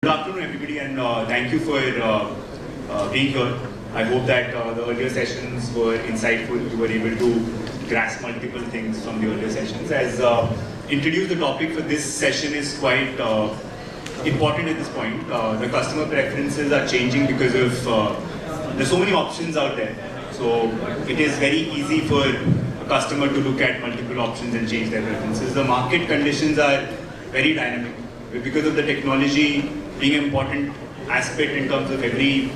Good afternoon, everybody, and thank you for being here. I hope that the earlier sessions were insightful. You were able to grasp multiple things from the earlier sessions. As introduced, the topic for this session is quite important at this point. The customer preferences are changing because of there's so many options out there. So it is very easy for a customer to look at multiple options and change their preferences. The market conditions are very dynamic because of the technology being an important aspect in terms of every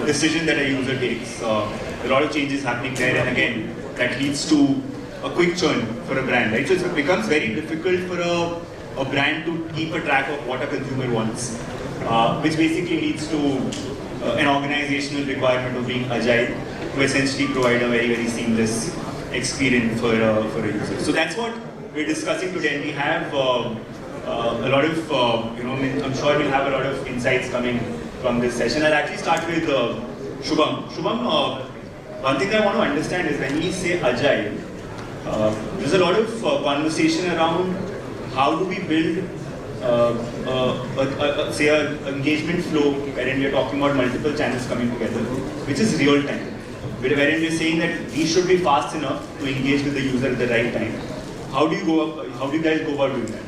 decision that a user takes. A lot of changes happening there, and again, that leads to a quick churn for a brand, right? So it becomes very difficult for a brand to keep a track of what a consumer wants, which basically leads to an organizational requirement of being agile to essentially provide a very, very seamless experience for a user. So that's what we're discussing today, and we have a lot of, I'm sure we'll have a lot of insights coming from this session. I'll actually start with Shubham. Shubham, one thing I want to understand is when we say agile, there's a lot of conversation around how do we build, say, an engagement flow wherein we're talking about multiple channels coming together, which is real time. Wherein we're saying that we should be fast enough to engage with the user at the right time. How do you guys go about doing that?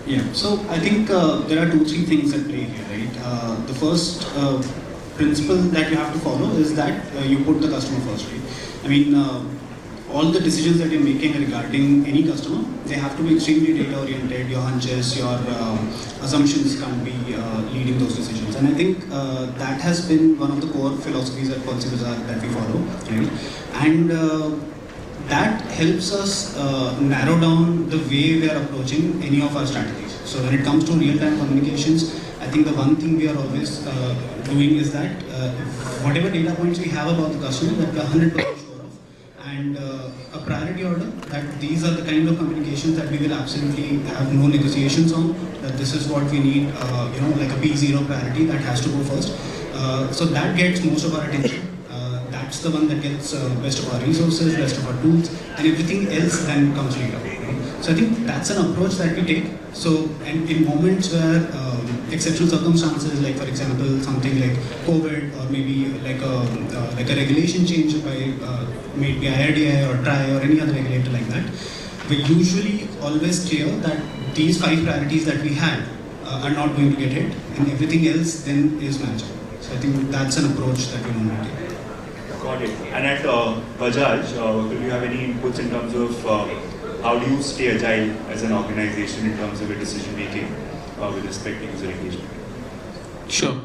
Yeah, so I think there are 2-3 things at play here, right? The first principle that you have to follow is that you put the customer first, right? I mean, all the decisions that you're making regarding any customer, they have to be extremely data-oriented. Your hunches, your assumptions can't be leading those decisions. And I think that has been one of the core philosophies at Policybazaar that we follow, right? And that helps us narrow down the way we are approaching any of our strategies. So when it comes to real-time communications, I think the one thing we are always doing is that whatever data points we have about the customer, that we are 100% sure of, and a priority order, that these are the kind of communications that we will absolutely have no negotiations on, that this is what we need, like a P0 priority that has to go first. So that gets most of our attention. That's the one that gets best of our resources, best of our tools, and everything else then comes later. Right? So I think that's an approach that we take. So, and in moments where exceptional circumstances, like for example something like COVID, or maybe like a regulation change by maybe IRDI or TRI or any other regulator like that, we usually always clear that these 5 priorities that we had are not going to get hit, and everything else then is manageable. So I think that's an approach that we normally take. Got it. And at Bajaj, do you have any inputs in terms of how do you stay agile as an organization in terms of your decision making with respect to user engagement? Sure.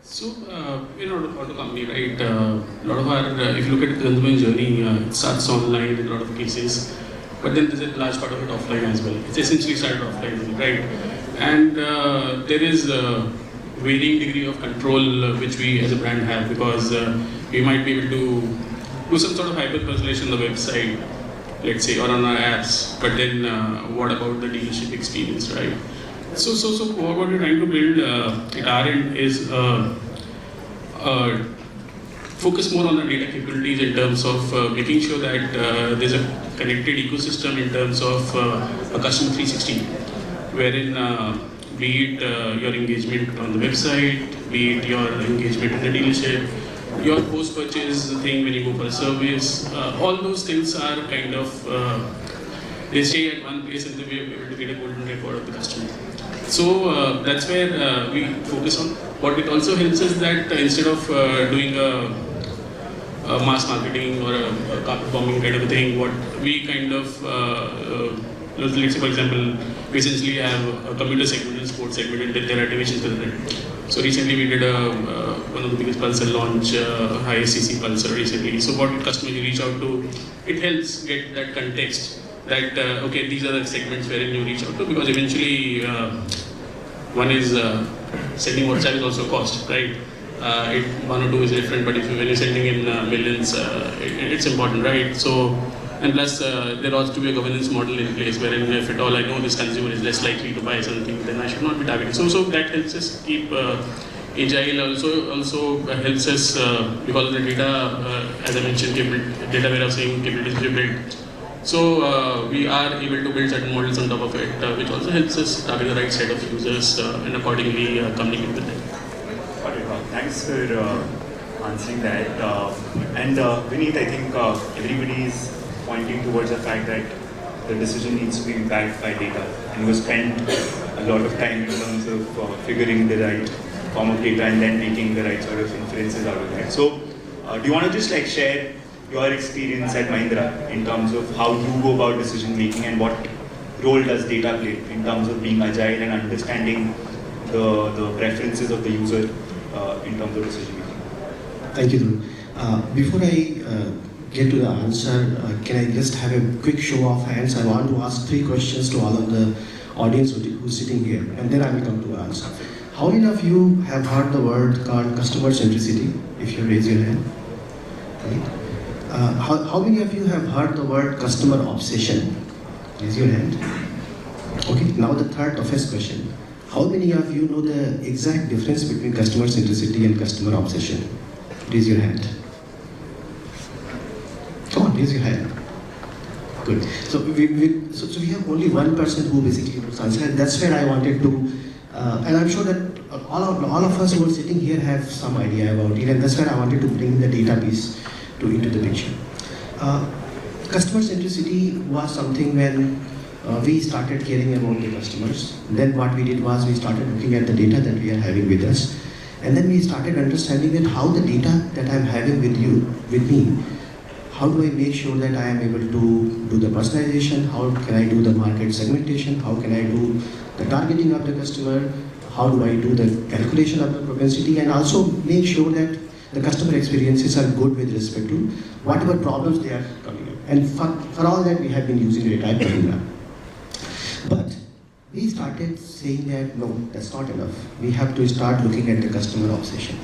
So, auto company, right? A lot of our, if you look at the consumer journey, it starts online in a lot of cases, but then there's a large part of it offline as well. It's essentially started offline, right? And there is varying degree of control which we as a brand have, because we might be able to do some sort of hyper-personalization on the website, let's say, or on our apps, but then what about the dealership experience, right? So what we're trying to build at our end is focus more on the data capabilities in terms of making sure that there's a connected ecosystem in terms of a customer 360, wherein be it your engagement on the website, be it your engagement in the dealership, your post-purchase thing when you go for a service, all those things are kind of, they stay at one place and they will be able to get a golden record of the customer. So that's where we focus on. What it also helps is that instead of doing a mass marketing or a carpet bombing kind of a thing, what we kind of, let's say for example, we essentially have a commuter segment and sports segment, and there are divisions within it. So recently we did one of the biggest Pulsar launch, highest CC Pulsar recently. So what customers you reach out to, it helps get that context that, okay, these are the segments wherein you reach out to, because eventually one is sending WhatsApp is also cost, right? One or two is different, but when you're sending in millions, it's important, right? So, and plus there has to be a governance model in place wherein if at all I know this consumer is less likely to buy something, then I should not be targeting. So that helps us keep Agile also helps us because of the data, as I mentioned, data warehousing capabilities we built. So we are able to build certain models on top of it, which also helps us target the right set of users and accordingly communicate with them. Got it. Thanks for answering that. And Vineet, I think everybody is pointing towards the fact that the decision needs to be backed by data, and you spend a lot of time in terms of figuring the right form of data and then making the right sort of inferences out of that. So, do you want to just like share your experience at Mahindra in terms of how you go about decision making and what role does data play in terms of being agile and understanding the preferences of the user in terms of decision making? Thank you, Dhruv. Before I get to the answer, can I just have a quick show of hands? I want to ask 3 questions to all of the audience who's sitting here, and then I will come to the answer. How many of you have heard the word called customer centricity? If you raise your hand. Right? How many of you have heard the word customer obsession? Raise your hand. Okay, now the third or first question. How many of you know the exact difference between customer centricity and customer obsession? Raise your hand. Come on, raise your hand. Good. So we have only one person who basically knows answer, and that's where I wanted to, and I'm sure that all of us who are sitting here have some idea about it, and that's where I wanted to bring the database into the picture. Customer centricity was something when we started caring about the customers. Then what we did was we started looking at the data that we are having with us, and then we started understanding that how the data that I'm having with me, how do I make sure that I am able to do the personalization? How can I do the market segmentation? How can I do the targeting of the customer? How do I do the calculation of the propensity? And also make sure that the customer experiences are good with respect to whatever problems they are coming up. And for all that, we have been using data at Mahindra. But we started saying that, no, that's not enough. We have to start looking at the customer obsession.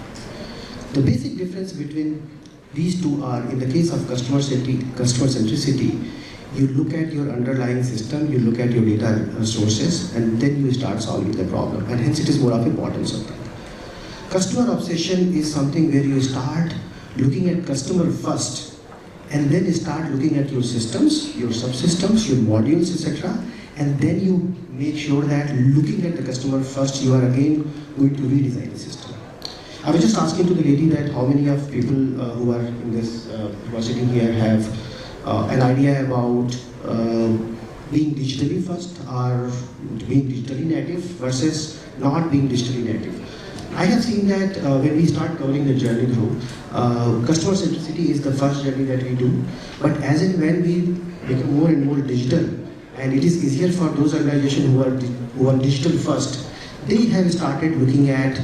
The basic difference between these two are, in the case of customer centricity, you look at your underlying system, you look at your data sources, and then you start solving the problem. And hence it is more of importance of that. Customer obsession is something where you start looking at customer first, and then start looking at your systems, your subsystems, your modules, etc. And then you make sure that looking at the customer first, you are again going to redesign the system. I was just asking to the lady that how many of people who are in this, who are sitting here have an idea about being digitally first or being digitally native versus not being digitally native. I have seen that when we start covering the journey through, customer centricity is the first journey that we do, but as and when we become more and more digital, and it is easier for those organizations who are digital first, they have started looking at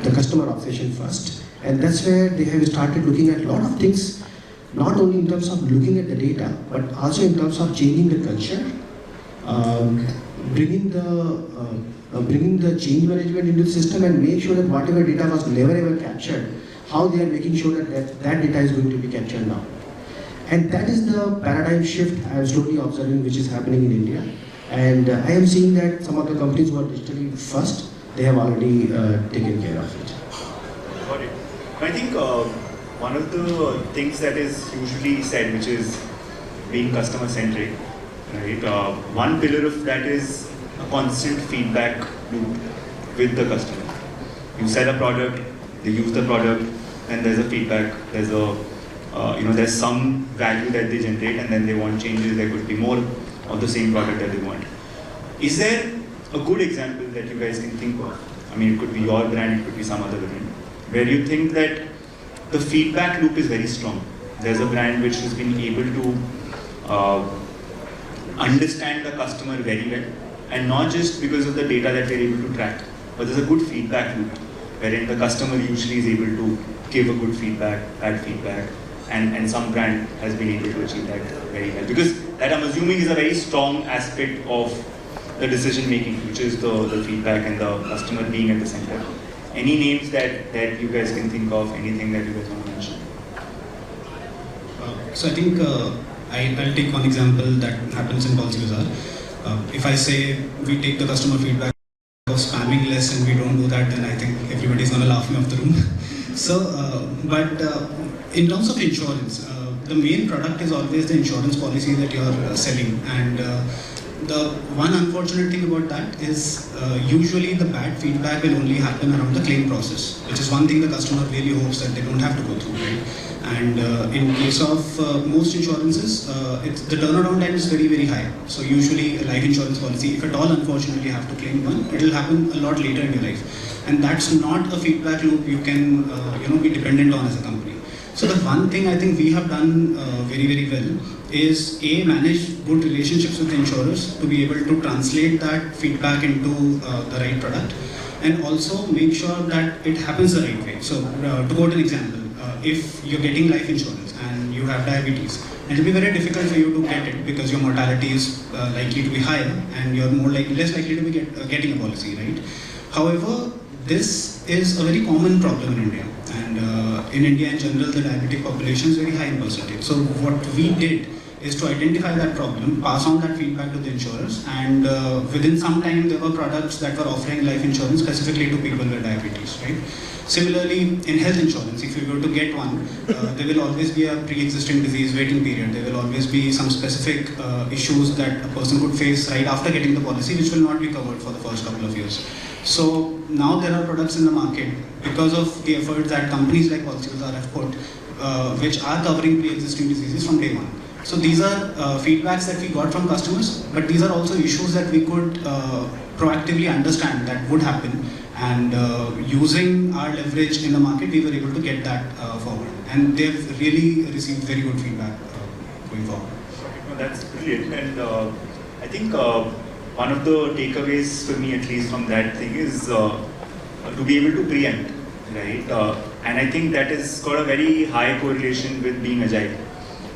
the customer obsession first, and that's where they have started looking at a lot of things, not only in terms of looking at the data, but also in terms of changing the culture, bringing the change management into the system, and make sure that whatever data was never ever captured, how they are making sure that data is going to be captured now. And that is the paradigm shift I am slowly observing which is happening in India. And I am seeing that some of the companies who are digitally first, they have already taken care of it. Got it. I think one of the things that is usually said, which is being customer-centric, right? One pillar of that is a constant feedback loop with the customer. You sell a product, they use the product, and there's a feedback, there's a there's some value that they generate, and then they want changes. There could be more of the same product that they want. Is there a good example that you guys can think of? I mean, it could be your brand, it could be some other brand, where you think that the feedback loop is very strong. There's a brand which has been able to understand the customer very well, and not just because of the data that they're able to track, but there's a good feedback loop, wherein the customer usually is able to give a good feedback, bad feedback, and some brand has been able to achieve that very well. Because that, I'm assuming, is a very strong aspect of the decision making, which is the feedback and the customer being at the center. Any names that you guys can think of, anything that you guys want to mention? So I think I'll take one example that happens in Policybazaar. If I say we take the customer feedback of spamming less and we don't do that, then I think everybody's going to laugh me off the room. So, but in terms of insurance, the main product is always the insurance policy that you're selling, and the one unfortunate thing about that is usually the bad feedback will only happen around the claim process, which is one thing the customer really hopes that they don't have to go through, right? And in case of most insurances, the turnaround time is very, very high. So usually a life insurance policy, if at all unfortunately you have to claim one, it will happen a lot later in your life. And that's not a feedback loop you can be dependent on as a company. So the one thing I think we have done very, very well is manage good relationships with insurers to be able to translate that feedback into the right product, and also make sure that it happens the right way. So to quote an example, if you're getting life insurance and you have diabetes, it will be very difficult for you to get it because your mortality is likely to be higher and you're less likely to be getting a policy, right? However, this is a very common problem in India, and in India in general, the diabetic population is very high in percentage. So what we did is to identify that problem, pass on that feedback to the insurers, and within some time there were products that were offering life insurance specifically to people with diabetes, right? Similarly, in health insurance, if you were to get one, there will always be a pre-existing disease waiting period. There will always be some specific issues that a person could face right after getting the policy, which will not be covered for the first couple of years. So now there are products in the market because of the efforts that companies like Policybazaar have put, which are covering pre-existing diseases from day one. So these are feedbacks that we got from customers, but these are also issues that we could proactively understand that would happen, and using our leverage in the market, we were able to get that forward. And they've really received very good feedback going forward. No, that's brilliant, and I think one of the takeaways for me, at least from that thing, is to be able to preempt, right? And I think that has got a very high correlation with being agile.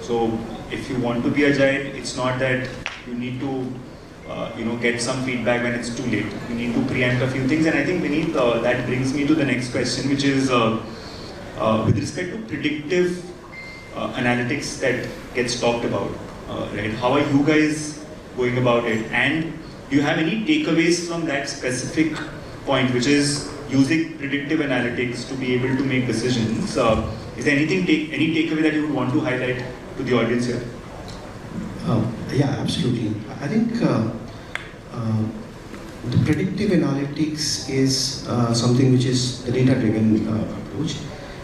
So if you want to be agile, it's not that you need to get some feedback when it's too late. You need to preempt a few things, and I think Vineet, that brings me to the next question, which is with respect to predictive analytics that gets talked about, right? How are you guys going about it, and do you have any takeaways from that specific point, which is using predictive analytics to be able to make decisions? Is there any takeaway that you would want to highlight to the audience here? Yeah, absolutely. I think the predictive analytics is something which is the data-driven approach,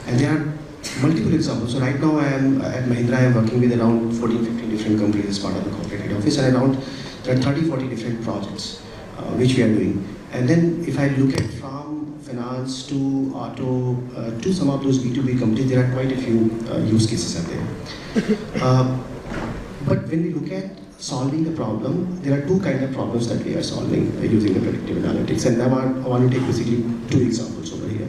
and there are multiple examples. So right now I am at Mahindra, I am working with around 14-15 different companies as part of the corporate head office, and around there are 30-40 different projects which we are doing. And then if I look at from finance to auto to some of those B2B companies, there are quite a few use cases out there. But when we look at solving the problem, there are two kinds of problems that we are solving using the predictive analytics, and I want to take basically two examples over here.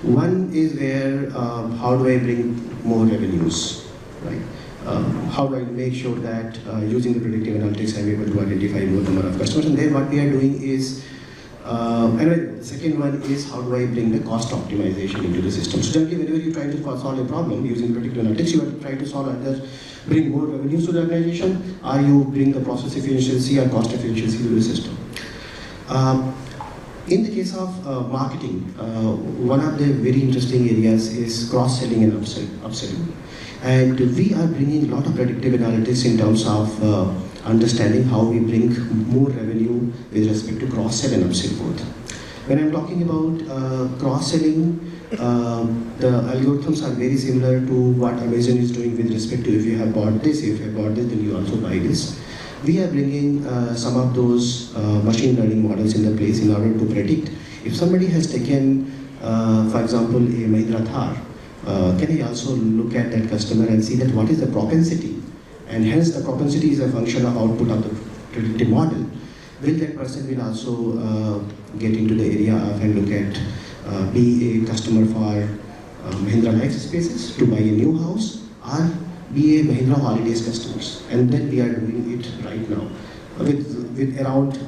One is where how do I bring more revenues, right? How do I make sure that using the predictive analytics I'm able to identify more number of customers, and then what we are doing is and the second one is how do I bring the cost optimization into the system. So generally whenever you're trying to solve a problem using predictive analytics, you are trying to solve either bring more revenues to the organization, or you bring the process efficiency or cost efficiency to the system. In the case of marketing, one of the very interesting areas is cross-selling and upselling. And we are bringing a lot of predictive analytics in terms of understanding how we bring more revenue with respect to cross-sell and upsell both. When I'm talking about cross-selling, the algorithms are very similar to what Amazon is doing with respect to if you have bought this, if you have bought this, then you also buy this. We are bringing some of those machine learning models in the place in order to predict if somebody has taken, for example, a Mahindra Thar, can I also look at that customer and see that what is the propensity, and hence the propensity is a function of output of the predictive model. Will that person will also get into the area of and look at be a customer for Mahindra Life Spaces to buy a new house, or be a Mahindra Holidays customers. And then we are doing it right now with around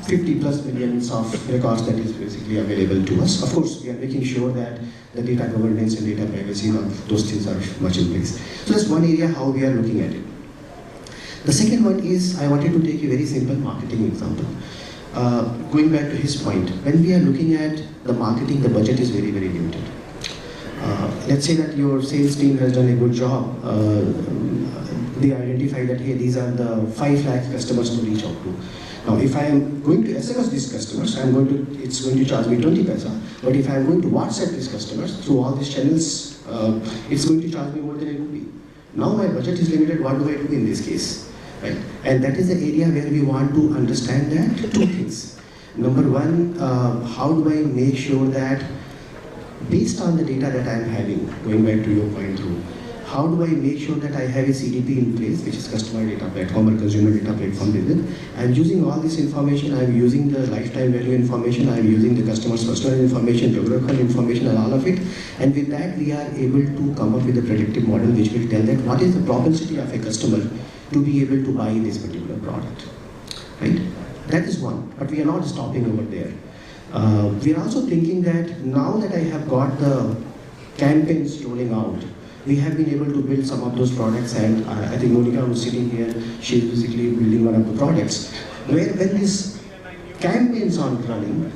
50 plus millions of records that is basically available to us. Of course, we are making sure that the data governance and data privacy, those things are much in place. So that's one area how we are looking at it. The second one is, I wanted to take a very simple marketing example. Going back to his point, when we are looking at the marketing, the budget is very, very limited. let's say that your sales team has done a good job. They identify that, hey, these are the 5 lakh customers to reach out to. Now, if I am going to SMS these customers, it's going to charge me 20 paisa. But if I am going to WhatsApp these customers through all these channels, it's going to charge me more than a rupee. Now my budget is limited. What do I do in this case? Right? And that is the area where we want to understand that 2 things. Number 1, how do I make sure that based on the data that I am having, going back to your point, Dhruv, how do I make sure that I have a CDP in place, which is customer data platform or consumer data platform business? I'm using all this information, I'm using the lifetime value information, I'm using the customer's personal information, geographical information and all of it. And with that, we are able to come up with a predictive model which will tell that what is the propensity of a customer to be able to buy this particular product, right? That is one, but we are not stopping over there. We are also thinking that now that I have got the campaigns rolling out, we have been able to build some of those products, and I think Monica was sitting here, she's basically building one of the products, where when these campaigns are running,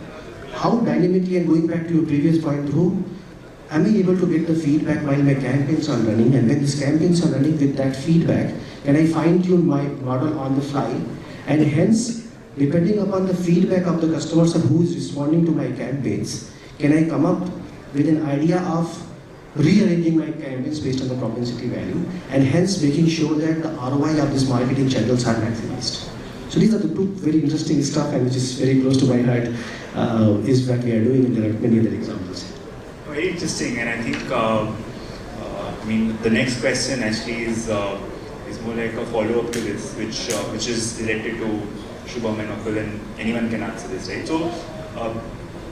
how dynamically, and going back to your previous point, Dhruv, am I able to get the feedback while my campaigns are running, and when these campaigns are running with that feedback, can I fine-tune my model on the fly, and hence, depending upon the feedback of the customers and who is responding to my campaigns, can I come up with an idea of rearranging my campaigns based on the propensity value, and hence making sure that the ROI of these marketing channels are maximized. So these are the 2 very interesting stuff, and which is very close to my heart, is what we are doing, and there are many other examples. Very interesting, and I think, the next question actually is more like a follow-up to this, which is related to Shubham and Vakul, and anyone can answer this, right? So,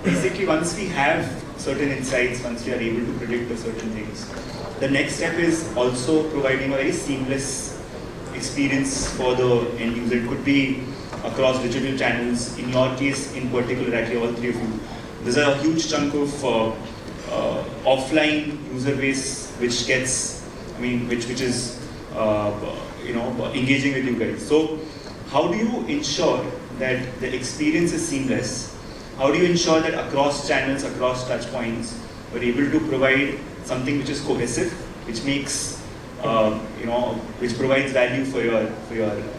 basically, once we have certain insights, once we are able to predict certain things, the next step is also providing a very seamless experience for the end user. It could be across digital channels. In your case, in particular, actually all 3 of you, there's a huge chunk of offline user base which gets, which is engaging with you guys. So, how do you ensure that the experience is seamless? How do you ensure that across channels, across touch points, we're able to provide something which is cohesive, which makes, which provides value for your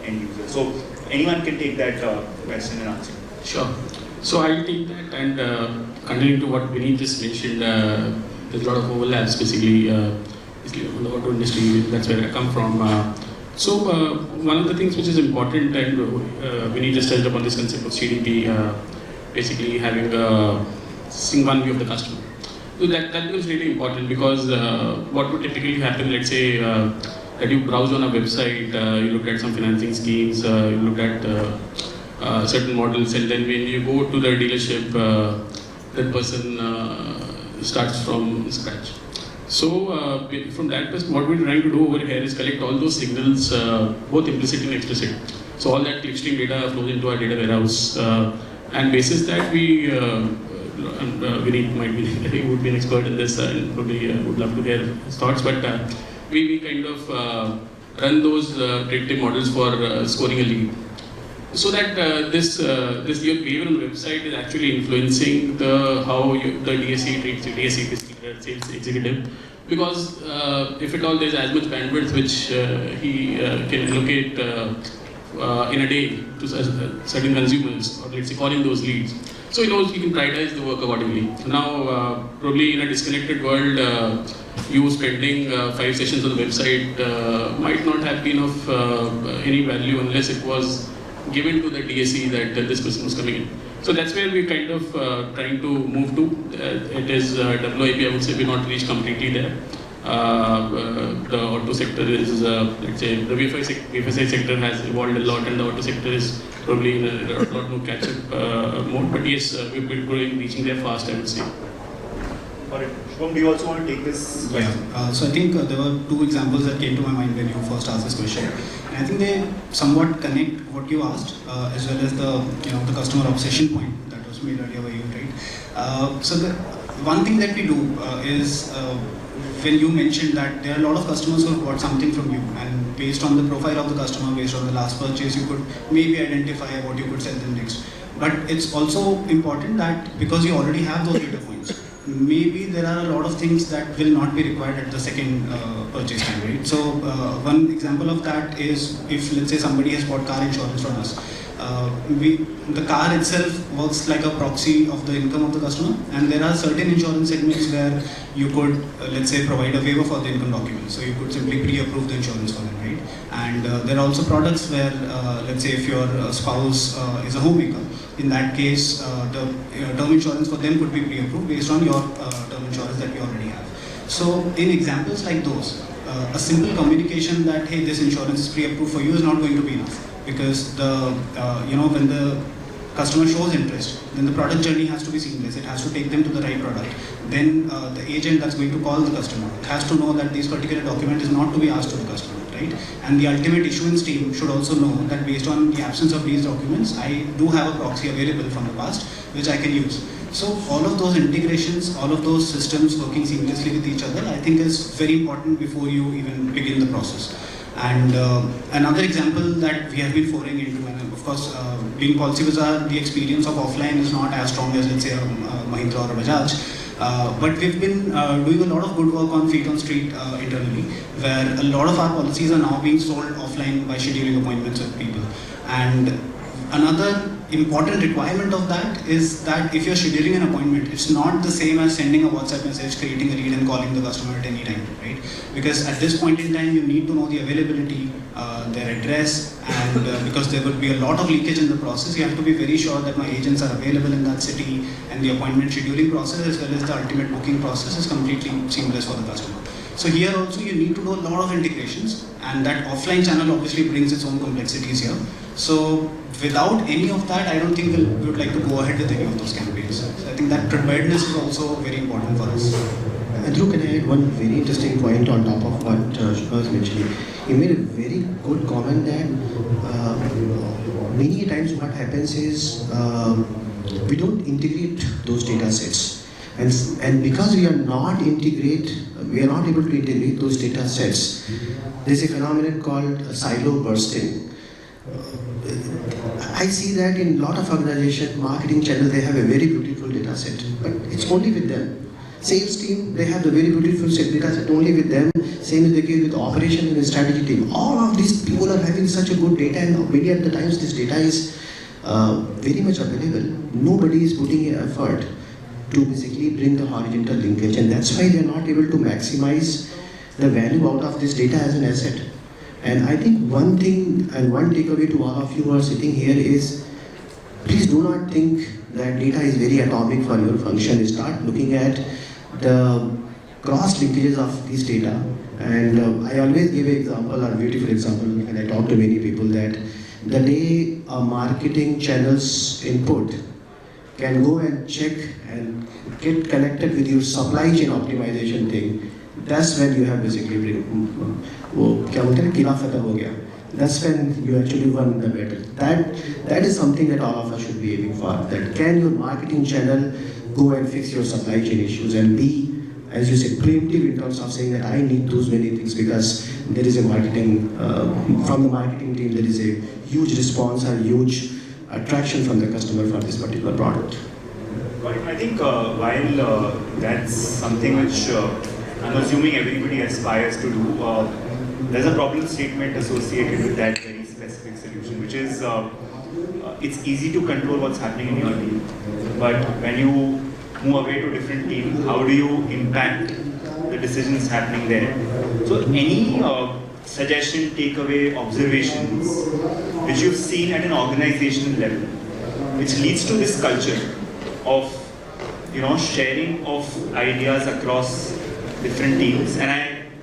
end user? So anyone can take that question and answer. Sure. So I'll take that, and continuing to what Vineet just mentioned, there's a lot of overlaps basically in the auto industry. That's where I come from. So one of the things which is important, and Vineet just touched upon this concept of CDP, basically having seeing one view of the customer. So that becomes really important, because what would typically happen, let's say that you browse on a website, you look at some financing schemes, you look at certain models, and then when you go to the dealership, that person starts from scratch. So from that perspective, what we're trying to do over here is collect all those signals, both implicit and explicit. So all that clickstream data flows into our data warehouse, and basis that we, Vineet he would be an expert in this, and probably would love to hear his thoughts, but we kind of run those predictive models for scoring a lead. So that this your behavior on the website is actually influencing how the DSE treats the DSE, basically the sales executive, because if at all there's as much bandwidth which he can allocate in a day to certain consumers, or let's say calling those leads, so he knows he can prioritize the work accordingly. Now probably in a disconnected world, you spending 5 sessions on the website might not have been of any value unless it was given to the DSE that this person was coming in. So that's where we're kind of trying to move to. It is WIP, I would say we're not reached completely there. The auto sector is, let's say, the VFSI sector has evolved a lot, and the auto sector is probably in a lot more catch-up mode. But yes, we've been growing, reaching there fast, I would say. Alright, Shubham, do you also want to take this question? Yeah. So I think there were 2 examples that came to my mind when you first asked this question. And I think they somewhat connect what you asked, as well as the customer obsession point that was made earlier by you, right? So the one thing that we do is when you mentioned that there are a lot of customers who have bought something from you, and based on the profile of the customer, based on the last purchase, you could maybe identify what you could sell them next. But it's also important that because you already have those data points, maybe there are a lot of things that will not be required at the second purchase time, right? So one example of that is if let's say somebody has bought car insurance from us, the car itself works like a proxy of the income of the customer, and there are certain insurance segments where you could let's say provide a waiver for the income document, so you could simply pre-approve the insurance for them, right? And there are also products where let's say if your spouse is a homemaker, in that case the term insurance for them could be pre-approved based on your term insurance that you already have. So in examples like those, a simple communication that hey, this insurance is pre-approved for you is not going to be enough, because the when the customer shows interest, then the product journey has to be seamless. It has to take them to the right product. Then the agent that's going to call the customer has to know that this particular document is not to be asked to the customer, right? And the ultimate issuance team should also know that based on the absence of these documents, I do have a proxy available from the past which I can use. So all of those integrations, all of those systems working seamlessly with each other, I think is very important before you even begin the process. And another example that we have been foraying into, and of course, being Policybazaar, the experience of offline is not as strong as let's say a Mahindra or a Bajaj. But we've been doing a lot of good work on feet on street internally, where a lot of our policies are now being sold offline by scheduling appointments with people. And another important requirement of that is that if you're scheduling an appointment, it's not the same as sending a WhatsApp message, creating a lead and calling the customer at any time, right? Because at this point in time, you need to know the availability, their address, and because there would be a lot of leakage in the process, you have to be very sure that my agents are available in that city, and the appointment scheduling process as well as the ultimate booking process is completely seamless for the customer. So here also you need to do a lot of integrations, and that offline channel obviously brings its own complexities here. So without any of that, I don't think we would like to go ahead with any of those campaigns. So I think that preparedness is also very important for us. Dhruv, can I add one very interesting point on top of what Shubham was mentioning? He made a very good comment that many times what happens is we don't integrate those data sets. And because we are not able to integrate those data sets, there's a phenomenon called silo bursting. I see that in a lot of organizations, marketing channels, they have a very beautiful data set, but it's only with them. Sales team, they have the very beautiful data set only with them. Same as the case with operation and the strategy team. All of these people are having such a good data, and many of the times this data is very much available. Nobody is putting an effort to basically bring the horizontal linkage, and that's why they are not able to maximize the value out of this data as an asset. And I think one thing and one takeaway to all of you who are sitting here is, please do not think that data is very atomic for your function. Start looking at the cross linkages of this data. And I always give an example, a beautiful example, and I talk to many people that the day a marketing channel's input can go and check and get connected with your supply chain optimization thing, that's when you have basically that's when you actually won the battle. That is something that all of us should be aiming for. That can your marketing channel go and fix your supply chain issues and be, as you said, preemptive in terms of saying that I need those many things because there is a marketing, from the marketing team, there is a huge response and huge attraction from the customer for this particular product. I think while that's something which I'm assuming everybody aspires to do, there's a problem statement associated with that very specific solution, which is it's easy to control what's happening in your team, but when you move away to a different team, how do you impact the decisions happening there? So any suggestion, takeaway, observations which you've seen at an organizational level, which leads to this culture of sharing of ideas across different teams, and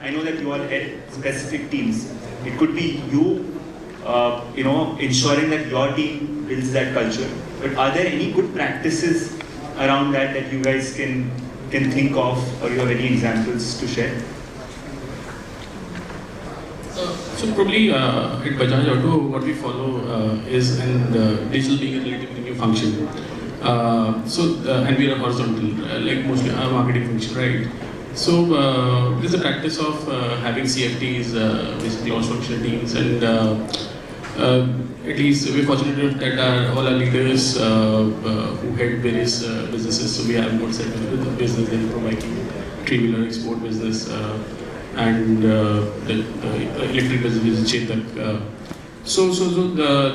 I know that you all head specific teams. It could be you, ensuring that your team builds that culture. But are there any good practices around that you guys can think of, or you have any examples to share? So probably at Bajaj Auto, what we follow is, and digital being a relatively new function. And we are horizontal, like mostly our marketing function, right? So there's a practice of having CFTs, basically cross-functional teams, and at least we're fortunate enough that all our leaders who head various businesses, so we have motorcycle business, then providing three-wheeler export business, and the electric business is Chetak.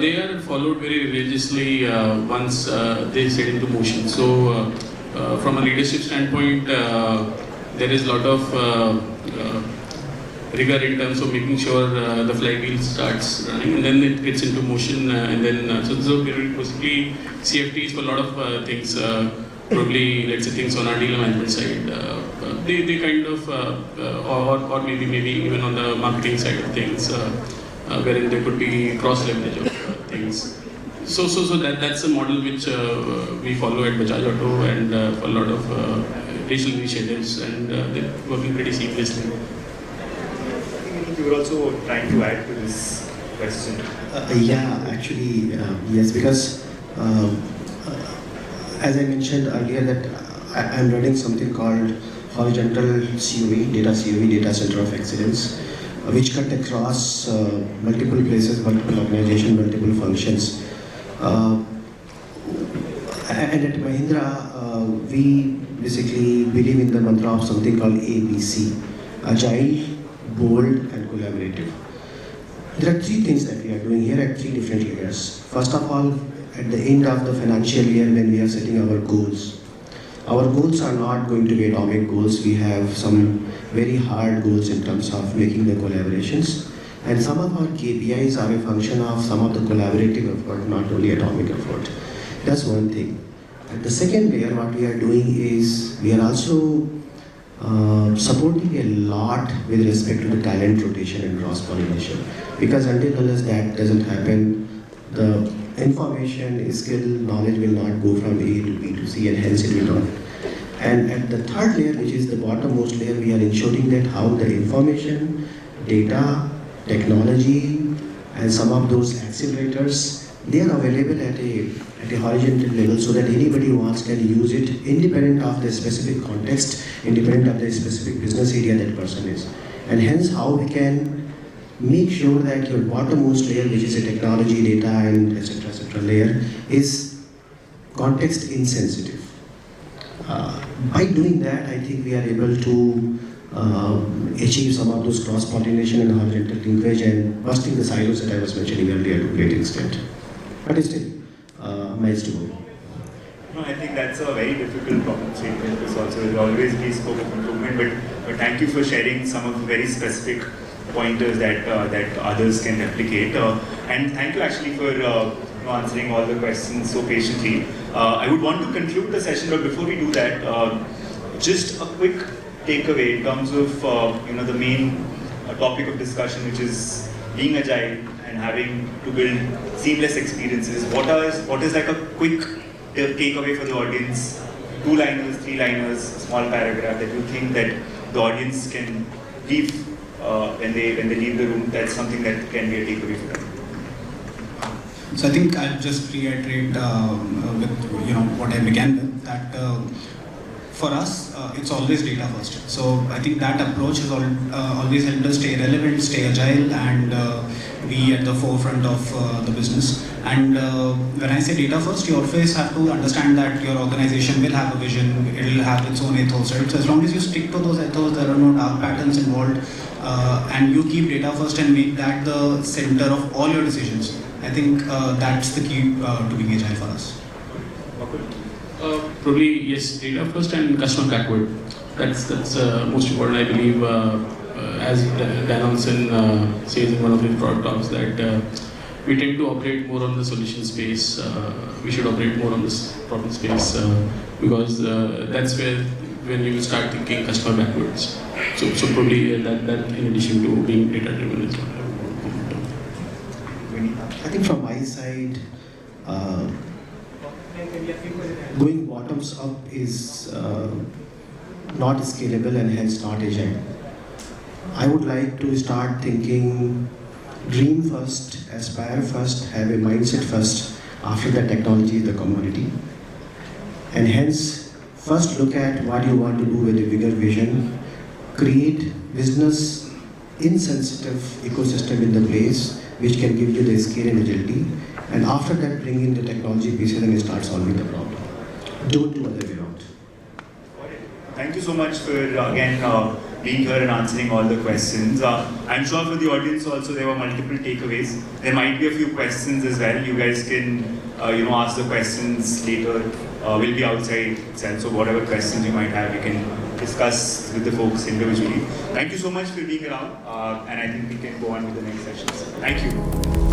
They are followed very religiously once they set into motion. So from a leadership standpoint, there is a lot of rigor in terms of making sure the flywheel starts running, and then it gets into motion, and then so basically CFTs for a lot of things. Probably let's say things on our dealer management side, they kind of or maybe even on the marketing side of things, wherein there could be cross leverage of things. So that's a model which we follow at Bajaj Auto, and for a lot of digital initiatives, and they're working pretty seamlessly. You were also trying to add to this question. Actually, yes, because as I mentioned earlier, that I'm running something called horizontal COE, data center of excellence, which cut across multiple places, multiple organizations, multiple functions. And at Mahindra, we basically believe in the mantra of something called ABC: Agile, bold, and collaborative. There are three things that we are doing here at three different layers. First of all, at the end of the financial year, when we are setting our goals are not going to be atomic goals. We have some very hard goals in terms of making the collaborations, and some of our KPIs are a function of some of the collaborative effort, not only atomic effort. That's one thing. At the second layer, what we are doing is we are also supporting a lot with respect to the talent rotation and cross-pollination, because until unless that doesn't happen, the information, skill, knowledge will not go from A to B to C, and hence it will not. And at the third layer, which is the bottommost layer, we are ensuring that how the information, data, technology, and some of those accelerators, they are available at a horizontal level, so that anybody who wants can use it independent of the specific context, independent of the specific business area that person is. And hence how we can make sure that your bottommost layer, which is a technology, data, and etc. layer, is context insensitive. By doing that, I think we are able to achieve some of those cross-pollination and horizontal linkage and busting the silos that I was mentioning earlier to a great extent. But still, miles to go. No, I think that's a very difficult problem statement. This also will always be scope of improvement. But thank you for sharing some of the very specific pointers that others can replicate. And thank you actually for answering all the questions so patiently. I would want to conclude the session, but before we do that, just a quick takeaway in terms of the main topic of discussion, which is being agile and having to build seamless experiences. What is like a quick takeaway for the audience? 2-liners, 3-liners, small paragraph that you think that the audience can leave when they leave the room. That's something that can be a takeaway for them. So I think I'll just reiterate with what I began with, that for us it's always data first. So I think that approach has always helped us stay relevant, stay agile, and be at the forefront of the business. And when I say data first, you always have to understand that your organization will have a vision, it will have its own ethos, right? So as long as you stick to those ethos, there are no dark patterns involved, and you keep data first and make that the center of all your decisions, I think that's the key to being agile for us. Vakul? Probably yes, data first and customer backward. That's most important, I believe. As Dan Olsen says in one of his product talks, that we tend to operate more on the solution space. We should operate more on this problem space because that's where when you start thinking customer backwards. So probably that in addition to being data driven is what I would comment on. I think from my side, going bottoms up is not scalable and hence not agile. I would like to start thinking dream first, aspire first, have a mindset first, after that technology is the commodity. And hence, first look at what you want to do with a bigger vision, create business insensitive ecosystem in the place, which can give you the scale and agility. And after that, bring in the technology piece and then you start solving the problem. Don't do other way around. Thank you so much for again being here and answering all the questions. I'm sure for the audience also there were multiple takeaways. There might be a few questions as well. You guys can ask the questions later. We'll be outside itself, so whatever questions you might have, you can discuss with the folks individually. Thank you so much for being around, and I think we can go on with the next sessions. Thank you.